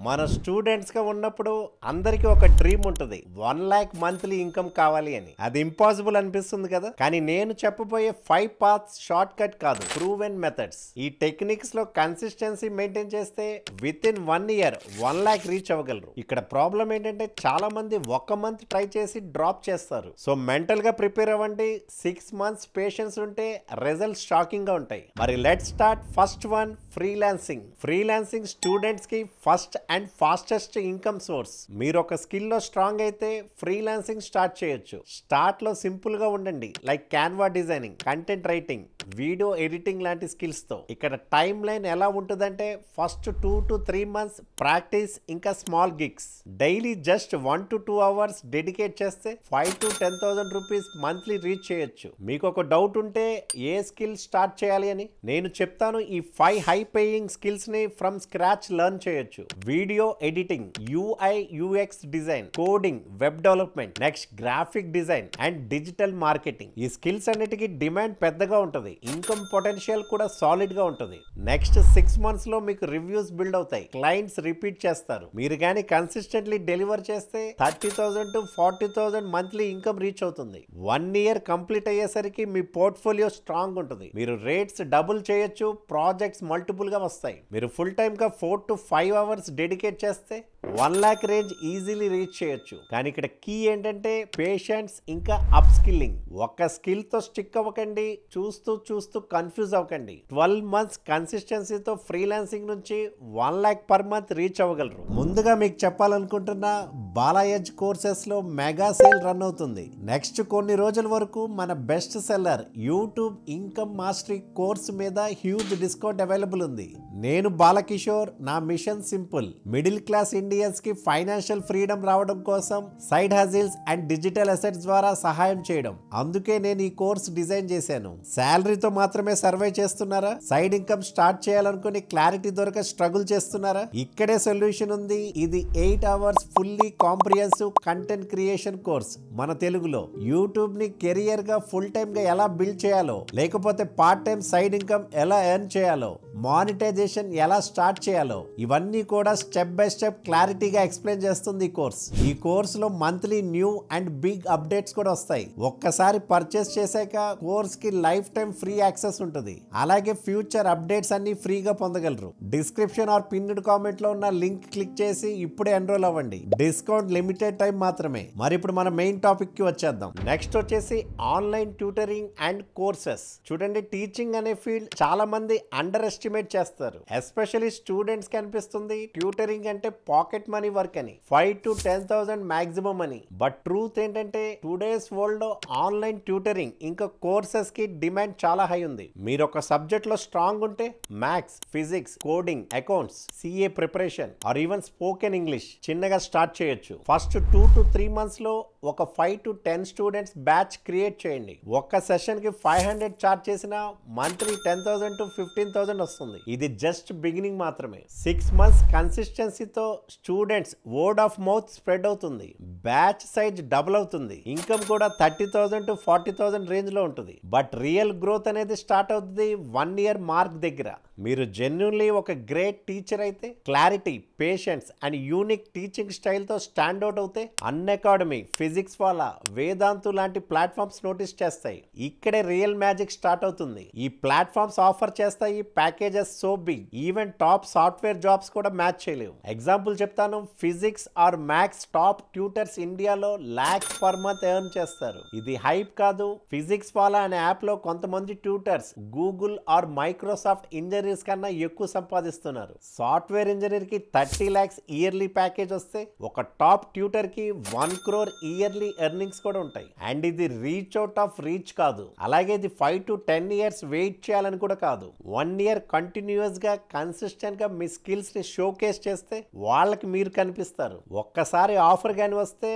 మన స్టూడెంట్స్ గా ఉన్నప్పుడు అందరికి ఒక డ్రీమ్ ఉంటుంది 1 lakh మంత్లీ ఇన్కమ్ కావాలి అని. అది ఇంపాసిబుల్ అనిపిస్తుంది కదా. కానీ నేను చెప్పబోయే 5 పాత్స్ షార్ట్ కట్ కాదు, ప్రూవెన్ మెథడ్స్. ఈ టెక్నిక్స్ లో కన్సిస్టెన్సీ మెయింటైన్ చేస్తే within 1 year 1 lakh reach అవ్వగలరు. ఇక్కడ ప్రాబ్లం ఏంటంటే చాలా మంది 1 month ట్రై చేసి డ్రాప్ చేస్తారు. సో మెంటల్ గా ప్రిపేర్ అవ్వండి. 6 months పేషెన్స్ ఉంటే రిజల్ట్స్ షాకింగ్ గా ఉంటాయి. మరి let's start. First one, freelancing. Freelancing students కి first and fastest income source. మీరు ఒక స్కిల్ లో స్ట్రాంగ్ అయితే ఫ్రీలాన్సింగ్ స్టార్ట్ చేయొచ్చు. స్టార్ట్ లో సింపుల్ గా ఉండండి, like Canva designing, content writing, video editing లాంటి స్కిల్స్ తో. ఇక్కడ టైం లైన్ ఎలా ఉంటుందంటే ఫస్ట్ 2 to 3 months ప్రాక్టీస్, ఇంకా small gigs. Daily just 1 to 2 hours dedicate చేస్తే 5 to 10,000 రూపీస్ మంత్లీ రీచ్ చేయొచ్చు. మీకు ఒక డౌట్ ఉంటే ఏ స్కిల్ స్టార్ట్ చేయాలి అని నేను చెప్తాను. ఈ 5 హై పేయింగ్ స్కిల్స్ ని ఫ్రమ్ స్క్రాచ్ లెర్న్ చేయొచ్చు. Video editing, UI UX design, coding, web development, next graphic design and digital marketing. ఈ స్కిల్స్ అన్నిటికీ డిమాండ్ పెద్దగా ఉంటుంది. ఇన్కమ్ పొటెన్షియల్ కూడా సాలిడ్ గా ఉంటుంది. నెక్స్ట్ 6 months లో మీకు రివ్యూస్ బిల్డ్ అవుతాయి, క్లయింట్స్ రిపీట్ చేస్తారు. మీరు కానీ కన్సిస్టెంట్లీ డెలివర్ చేస్తే 30,000 to 40,000 మంత్లీ ఇన్కమ్ రీచ్ అవుతుంది. 1 year కంప్లీట్ అయ్యేసరికి మీ పోర్ట్ఫోలియో స్ట్రాంగ్ ఉంటుంది. మీరు రేట్స్ డబుల్ చేయొచ్చు, ప్రాజెక్ట్స్ మల్టిపుల్ గా వస్తాయి. మీరు ఫుల్ టైమ్ గా 4 to 5 hours డెడికేట్ చేస్తే 1 lakh రేంజ్ ఈజీలీ రీచ్ చేయొచ్చు. కానీ ఇక్కడ కీ ఏంటంటే పేషెన్స్ ఇంకా అప్ స్కిల్లింగ్. ఒక్క స్కిల్ తో స్టిక్ అవ్వకండి, చూస్తూ కన్ఫ్యూజ్ అవ్వకండి. 12 months కన్సిస్టెన్సీతో ఫ్రీలాన్సింగ్ నుంచి 1 lakh per month రీచ్ అవ్వగలరు. ముందుగా మీకు చెప్పాలనుకుంటున్న బాలాయజ్ కోర్సెస్ లో మెగా సేల్ రన్ అవుతుంది. నెక్స్ట్ కొన్ని రోజుల వరకు మన best seller YouTube income mastery course మీద హ్యూజ్ డిస్కౌంట్ అవైలబుల్ ఉంది. నేను బాలకిషోర్. నా mission simple, middle class Indians కి ఫైనాన్షియల్ ఫ్రీడమ్ రావడం కోసం side hustles and digital assets ద్వారా సహాయం చేయడం. అందుకే నేను ఈ కోర్స్ డిజైన్ చేశాను. శాలరీతో మాత్రమే సర్వే చేస్తున్నారా? సైడ్ ఇన్కమ్ స్టార్ట్ చేయాలనుకుని క్లారిటీ దొరక స్ట్రగుల్ చేస్తున్నారా? ఇక్కడే సొల్యూషన్ ఉంది. ఇది 8 hours fully comprehensive content creation course. మన తెలుగులో యూట్యూబ్ ని కెరియర్ గా ఫుల్ టైమ్ గా ఎలా బిల్డ్ చేయాలో, లేకపోతే పార్ట్ టైం సైడ్ ఇన్కమ్ ఎలా ఎర్న్ చేయాలో, మానిటైజేషన్ ఎలా స్టార్ట్ చేయాలో, ఇవన్నీ కూడా స్టెప్ బై స్టెప్ క్లారిటీగా ఎక్స్ప్లెయిన్ చేస్తుంది ఈ కోర్స్. ఈ కోర్స్ లో monthly new and big updates కూడా వస్తాయి. ఒక్కసారి పర్చేస్ చేశాక కోర్స్ కి లైఫ్ టైం ఫ్రీ యాక్సెస్ ఉంటుంది. అలాగే ఫ్యూచర్ అప్డేట్స్ అన్ని ఫ్రీగా పొందగలరు. డిస్క్రిప్షన్ ఆర్ పిన్డ్ కామెంట్ లో ఉన్న లింక్ క్లిక్ చేసి ఇప్పుడే ఎన్రోల్ అవ్వండి. డిస్కౌంట్ లిమిటెడ్ టైం మాత్రమే. మరి ఇప్పుడు మన మెయిన్ టాపిక్ కి వచ్చేద్దాం. నెక్స్ట్ వచ్చేసి ఆన్లైన్ ట్యూటరింగ్ అండ్ కోర్సెస్. చూడండి, టీచింగ్ అనే ఫీల్డ్ చాలా మంది అండర్ ఎస్టిమేట్ చేస్తారు. ఎస్పెషల్లీ స్టూడెంట్స్ కి అనిపిస్తుంది ట్యూటరింగ్ అంటే పాకెట్ మనీ వర్క్ అని, 5 to 10,000 మాక్సిమం అని. బట్ ట్రూత్ ఏంటంటే టుడేస్ వరల్డ్ లో ఆన్లైన్ ట్యూటరింగ్ ఇంకా కోర్సెస్ కి డిమాండ్ చాలా హై ఉంది. మీరు ఒక సబ్జెక్ట్ లో స్ట్రాంగ్ ఉంటే maths, physics, coding, accounts, CA preparation or even spoken English చిన్నగా స్టార్ట్ చేయొచ్చు. ఫస్ట్ 2 to 3 months లో ఒక 5 to 10 స్టూడెంట్స్ బ్యాచ్ క్రియేట్ చేయండి. ఒక్క సెషన్ కి 500 చార్జ్ చేసిన మంత్లీ 10,000 to 15,000 వస్తుంది. ఇది జస్ట్ బిగినింగ్ మాత్రమే. 6 months కన్సిస్టెన్సీతో students word of mouth spread అవుతుంది. బ్యాచ్ సైజ్ డబుల్ అవుతుంది. ఇన్కమ్ కూడా 30,000 to 40,000 రేంజ్ లో ఉంటుంది. బట్ రియల్ గ్రోత్ అనేది స్టార్ట్ అవుతుంది 1 year మార్క్ దగ్గర. మీరు జెన్యున్లీ ఒక గ్రేట్ టీచర్ అయితే clarity, patience and unique teaching style తో స్టాండ్ అవుట్ అవుతే అన్అకాడమీ, ఫిజిక్స్ వాలా, వేదాంతు లాంటి ప్లాట్ఫామ్స్ నోటీస్ చేస్తాయి. ఇక్కడే రియల్ మ్యాజిక్ స్టార్ట్ అవుతుంది. ఈ ప్లాట్ఫామ్స్ ఆఫర్ చేస్తాయి packages so big, even top software jobs కూడా మ్యాచ్ చేయలేవు. ఎగ్జాంపుల్ చెప్తాను. Physics or maths top tutors ఇండియాలో lakhs per month ఎర్న్ చేస్తారు. ఇది హైప్ కాదు. ఫిజిక్స్ వాలా అనే యాప్ లో కొంతమంది tutors Google or Microsoft engineers కన్నా ఎక్కువ సంపాదిస్తున్నారు. సాఫ్ట్వేర్ ఇంజనీర్ కి 30 lakhs ఇయర్లీ ప్యాకేజ్ వస్తే ఒక టాప్ ట్యూటర్ కి 1 crore ఇయర్లీ ఎర్నింగ్స్ కూడా ఉంటాయి. అండ్ ఇది రీచ్ అవుట్ ఆఫ్ రీచ్ కాదు. అలాగే ఇది 5 to 10 years వెయిట్ చేయాలని కూడా కాదు. 1 year కంటిన్యూస్ గా కన్సిస్టెంట్ గా మీ స్కిల్స్ ని షోకేస్ చేస్తే వాళ్ళకి మీరు కనిపిస్తారు. ఒక్కసారి ఆఫర్ గాని వస్తే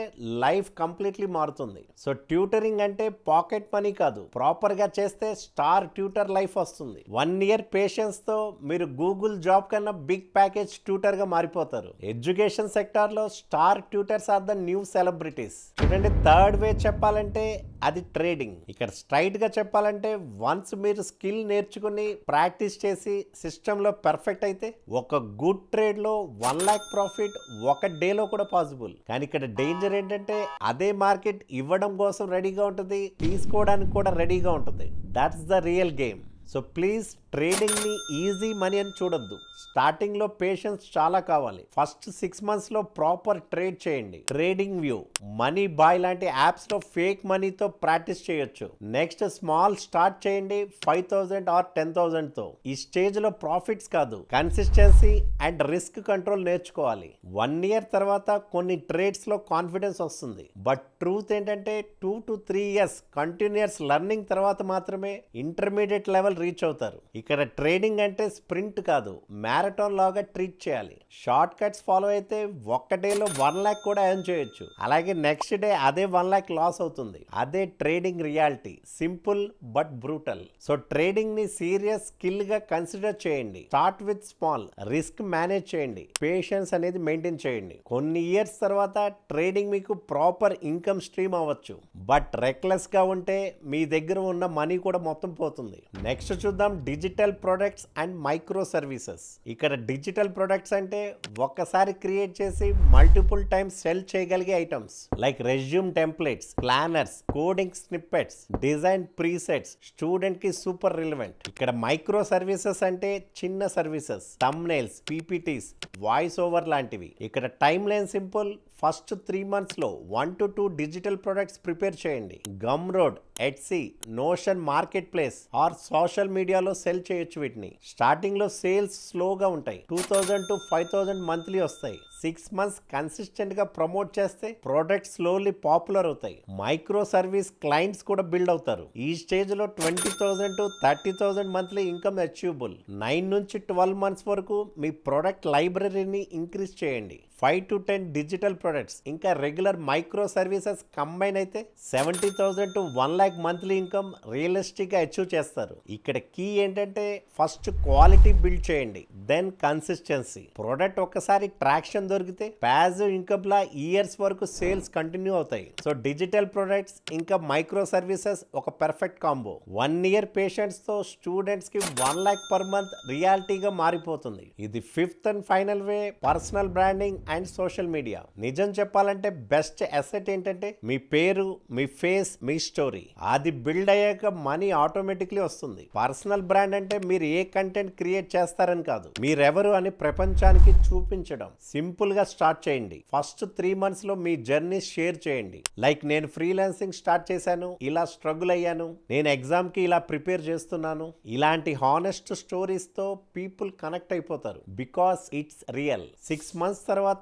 లైఫ్ కంప్లీట్లీ మారుతుంది. సో ట్యూటరింగ్ అంటే పాకెట్ మనీ కాదు, ప్రాపర్ గా చేస్తే స్టార్ ట్యూటర్ లైఫ్ వస్తుంది. 1 year పేషెన్స్ తో మీరు గూగుల్ జాబ్ కన్నా బిగ్ ప్యాకేజ్ ట్యూటర్ గా మారిపోతారు. ఎడ్యుకేషన్ సెక్టార్ లో star tutors are the new celebrities. చూడండి, థర్డ్ వే చెప్పాలంటే అది ట్రేడింగ్. ఇక్కడ స్ట్రైట్ గా చెప్పాలంటే వన్స్ మీరు స్కిల్ నేర్చుకుని ప్రాక్టీస్ చేసి సిస్టంలో పర్ఫెక్ట్ అయితే ఒక గుడ్ ట్రేడ్ లో 1 lakh ప్రాఫిట్ ఒక డేలో కూడా పాసిబుల్. కానీ ఇక్కడ డేంజర్ ఏంటంటే అదే మార్కెట్ ఇవ్వడం కోసం రెడీగా ఉంటుంది, తీసుకోవడానికి కూడా రెడీగా ఉంటుంది. That's the real game. So please trading ని ఈజీ మనీ అని చూడొద్దు. స్టార్టింగ్ లో పేషెన్స్ చాలా కావాలి. ఫస్ట్ 6 months లో ప్రాపర్ ట్రేడ్ చేయండి. ట్రేడింగ్ వ్యూ, మనీ బాయ్ లాంటి యాప్స్ లో ఫేక్ మనీతో ప్రాక్టీస్ చేయొచ్చు. నెక్స్ట్ స్మాల్ స్టార్ట్ చేయండి 5,000 ఆర్ 10,000 తో. ఈ స్టేజ్ లో ప్రాఫిట్స్ కాదు, కన్సిస్టెన్సీ అండ్ రిస్క్ కంట్రోల్ నేర్చుకోవాలి. 1 year తర్వాత కొన్ని ట్రేడ్స్ లో కాన్ఫిడెన్స్ వస్తుంది. బట్ ట్రూత్ ఏంటంటే 2 to 3 years కంటిన్యూస్ లెర్నింగ్ తర్వాత మాత్రమే ఇంటర్మీడియట్ లెవెల్ రీచ్ అవుతారు. ఇక్కడ ట్రేడింగ్ అంటే స్ప్రింట్ కాదు, మ్యారథాన్ లాగా ట్రీట్ చేయాలి. షార్ట్ కట్స్ ఫాలో అయితే ఒక్క డేలో 1 lakh కూడా ఎర్న్ చేయొచ్చు. అలాగే నెక్స్ట్ డే అదే 1 lakh లాస్ అవుతుంది. అదే trading reality, simple but brutal. So trading ని సీరియస్ స్కిల్ గా కన్సిడర్ చేయండి. Start with small, risk manage చేయండి, పేషెన్స్ అనేది మెయింటైన్ చేయండి. కొన్ని ఇయర్స్ తర్వాత ట్రేడింగ్ మీకు ప్రాపర్ ఇన్కమ్ స్ట్రీమ్ అవ్వచ్చు. బట్ రెక్లెస్ గా ఉంటే మీ దగ్గర ఉన్న మనీ కూడా మొత్తం పోతుంది. నెక్స్ట్ చూద్దాం digital products and micro services. ఇక్కడ డిజిటల్ ప్రొడక్ట్స్ అంటే ఒక్కసారి క్రియేట్ చేసి మల్టిపుల్ టైమ్స్ సెల్ చేయగలిగే items like resume templates, planners, coding snippets, design presets. Student కి సూపర్ రిలవెంట్. ఇక్కడ మైక్రో సర్వీసెస్ అంటే చిన్న services, thumbnails, PPTs, voice over లాంటివి. ఇక్కడ time line simple. First 3 months లో 1 to 2 డిజిటల్ ప్రొడక్ట్స్ ప్రిపేర్ చేయండి. Gumroad, Etsy, Notion marketplace or social మీడియాలో sell చేయొచ్చు. వీటిని స్టార్టింగ్ లో సేల్స్ స్లోగా ఉంటాయి. 2,000 to 5,000 మంత్లీ వస్తాయి. 6 months కన్సిస్టెంట్ గా ప్రమోట్ చేస్తే ప్రోడక్ట్ స్లోలీ పాపులర్ అవుతాయి. మైక్రో సర్వీస్ క్లయింట్స్ కూడా బిల్డ్ అవుతారు. ఈ స్టేజ్ లో 20,000 to 30,000 మంత్లీ ఇన్కమ్ అచీవబుల్. 9 నుంచి 12 months వరకు మీ ప్రోడక్ట్ లైబ్రరీని ఇంక్రీజ్ చేయండి. 5 to 10 డిజిటల్ ప్రొడక్ట్స్ ఇంకా రెగ్యులర్ మైక్రో సర్వీసెస్ కంబైన్ అయితే 70,000 to 1 lakh monthly income realistic గా అచీవ్ చేస్తారు. ఇక్కడ కీ ఏంటంటే ఫస్ట్ క్వాలిటీ బిల్డ్ చేయండి, దెన్ కన్సిస్టెన్సీ. ప్రొడక్ట్ ఒక్కసారి ట్రాక్షన్ దొరికితే ప్యాసివ్ ఇన్కమ్ లా ఇయర్స్ వరకు సేల్స్ కంటిన్యూ అవుతాయి. సో డిజిటల్ ప్రొడక్ట్స్ ఇంకా మైక్రో సర్వీసెస్ ఒక పర్ఫెక్ట్ కాంబో. 1 year పేషెంట్స్ తో స్టూడెంట్స్ కి 1 lakh పర్ మంత్ రియాలిటీగా మారిపోతుంది. ఇది 5th and final way, personal branding and social media. నిజం చెప్పాలంటే బెస్ట్ అసెట్ ఏంటంటే మీ పేరు, మీ ఫేస్, మీ స్టోరీ. అది బిల్డ్ అయ్యాక మనీ ఆటోమేటిక్లీ వస్తుంది. పర్సనల్ బ్రాండ్ అంటే మీరు ఏ కంటెంట్ క్రియేట్ చేస్తారని కాదు, మీరెవరు అని ప్రపంచానికి చూపించడం. సింపుల్ గా స్టార్ట్ చేయండి. ఫస్ట్ 3 months లో మీ జర్నీ షేర్ చేయండి. లైక్ నేను ఫ్రీలాన్సింగ్ స్టార్ట్ చేశాను, ఇలా స్ట్రగుల్ అయ్యాను, నేను ఎగ్జామ్ కి ఇలా ప్రిపేర్ చేస్తున్నాను. ఇలాంటి హానెస్ట్ స్టోరీస్ తో పీపుల్ కనెక్ట్ అయిపోతారు. Because it's real. 6 months తర్వాత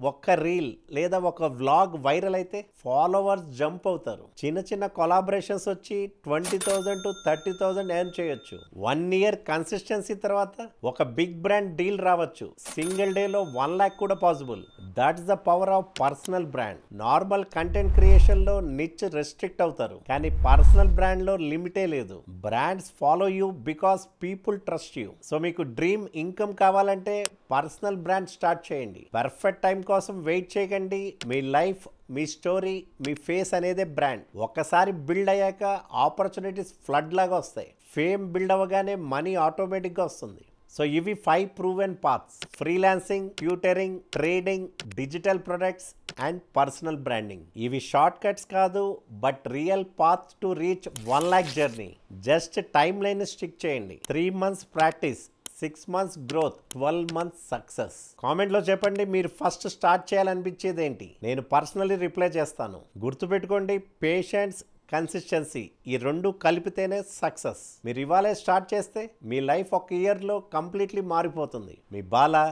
ఒక్క రీల్ లేదా ఒక వ్లాగ్ వైరల్ అయితే ఫాలోవర్స్ జంప్ అవుతారు. చిన్న చిన్న కొలాబరేషన్స్ వచ్చి 20,000 to 30,000 ఎర్న్ చేయొచ్చు. 1 year కన్సిస్టెన్సీ తర్వాత ఒక బిగ్ బ్రాండ్ డీల్ రావచ్చు. సింగిల్ డే లో 1 lakh కూడా possible. That's the power of personal brand. Normal content creation లో నిచ్ రెస్ట్రిక్ట్ అవుతారు, కానీ పర్సనల్ బ్రాండ్ లో లిమిటే లేదు. Brands follow you because people trust you. So మీకు డ్రీమ్ ఇన్కమ్ కావాలంటే పర్సనల్ బ్రాండ్ స్టార్ట్ చేయండి. పర్ఫెక్ట్ టైం కోసం వెయిట్ చేయకండి. మీ లైఫ్, మీ స్టోరీ, మీ ఫేస్ అనేదే బ్రాండ్. ఒక్కసారి బిల్డ్ అయ్యాక ఆపర్చునిటీస్ ఫ్లడ్ లాగా వస్తాయి. ఫేమ్ బిల్డ్ అవ్వగానే మనీ ఆటోమేటిక్గా వస్తుంది. సో ఇవి 5 proven paths: freelancing, tutoring, trading, digital products and personal branding. ఇవి షార్ట్ కట్స్ కాదు, but real path to reach 1 lakh journey. Just time line stick చేయండి. 3 months practice, 6 months growth, 12 months success. Comment లో చెప్పండి మీరు first start చేయాలనిపించేది ఏంటి. నేను personally reply చేస్తాను. గుర్తుపెట్టుకోండి, పేషెన్స్, కన్సిస్టెన్సీ ఈ 2 కలిపితేనే సక్సెస్. మీరు ఇవాళే స్టార్ట్ చేస్తే మీ లైఫ్ 1 year లో కంప్లీట్లీ మారిపోతుంది. మీ బాలా,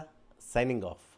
సైనింగ్ ఆఫ్.